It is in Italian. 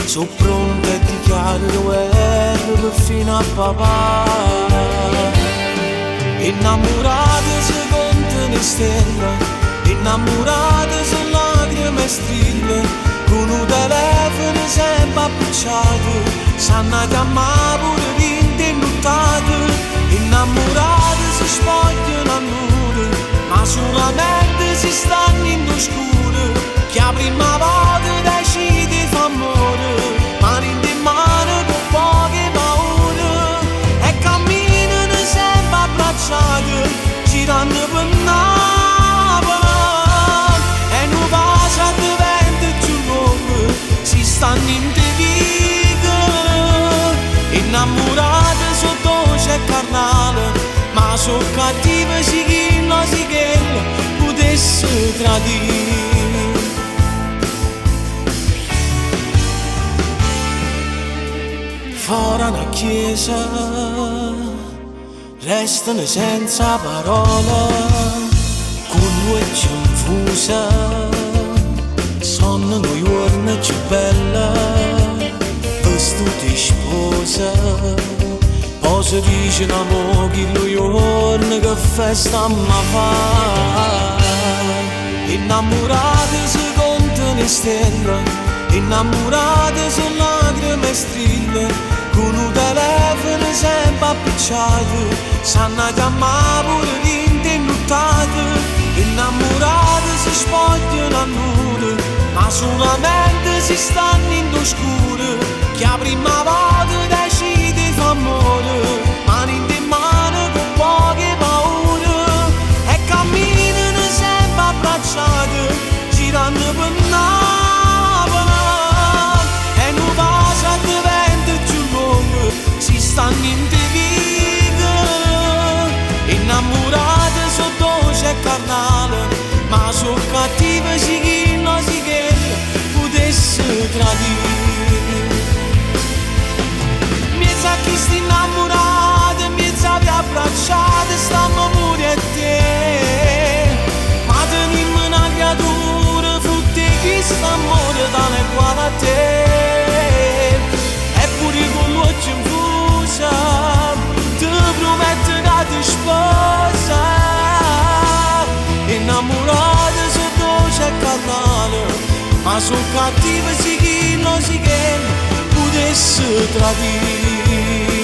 sono pronto e dichiaro guerra fino a papà. Innamorate secondo le stelle, innamorate sono lacrime e strille, con un telefono sempre appicciato, sanno chiamare pure l'intennuttato. Innamorate si spogliano a nudo, ma solamente si stanno in oscuro, che la prima volta decide fa amore, mano in mano con poche paure, e camminano sempre abbracciati, girando per Napoli, e non passa di vento più lungo, si stanno in divico, innamorati sotto dolce e carnale, ma sono cattive sì chi non si che potesse tradire. Fuori una chiesa restano senza parole, con luce infusa, sono noi giorni più belle, vestiti sposa, poi si dice amore che lo giorno che festa ma fa. Innamorati si contano le stelle, innamorati sono lacrime e strille, con un telefono sempre appicciato, sanno chiamare pure l'intennuttato. Innamorati si spogliano a nudo, ma solamente si stanno in oscuro, che la prima volta decide fa amore, mano in mano con poche paure, e camminano sempre abbracciati, girando per Napoli, e non passa di vento più lungo, si stanno in divico, innamorati sono dolce e carnale, ma sono cattive sì chi non si che potesse tradire. Mezza chi sta innamorata, mezza vi abbracciate, stanno pure a te, ma tenimmo una creatura frutti chi sta amore non è uguale a te, eppure con l'occhio infusa ti prometto che ti sposa. Innamorate sono dolce e carnale, ma sono cattive sì chi non si che potesse tradire.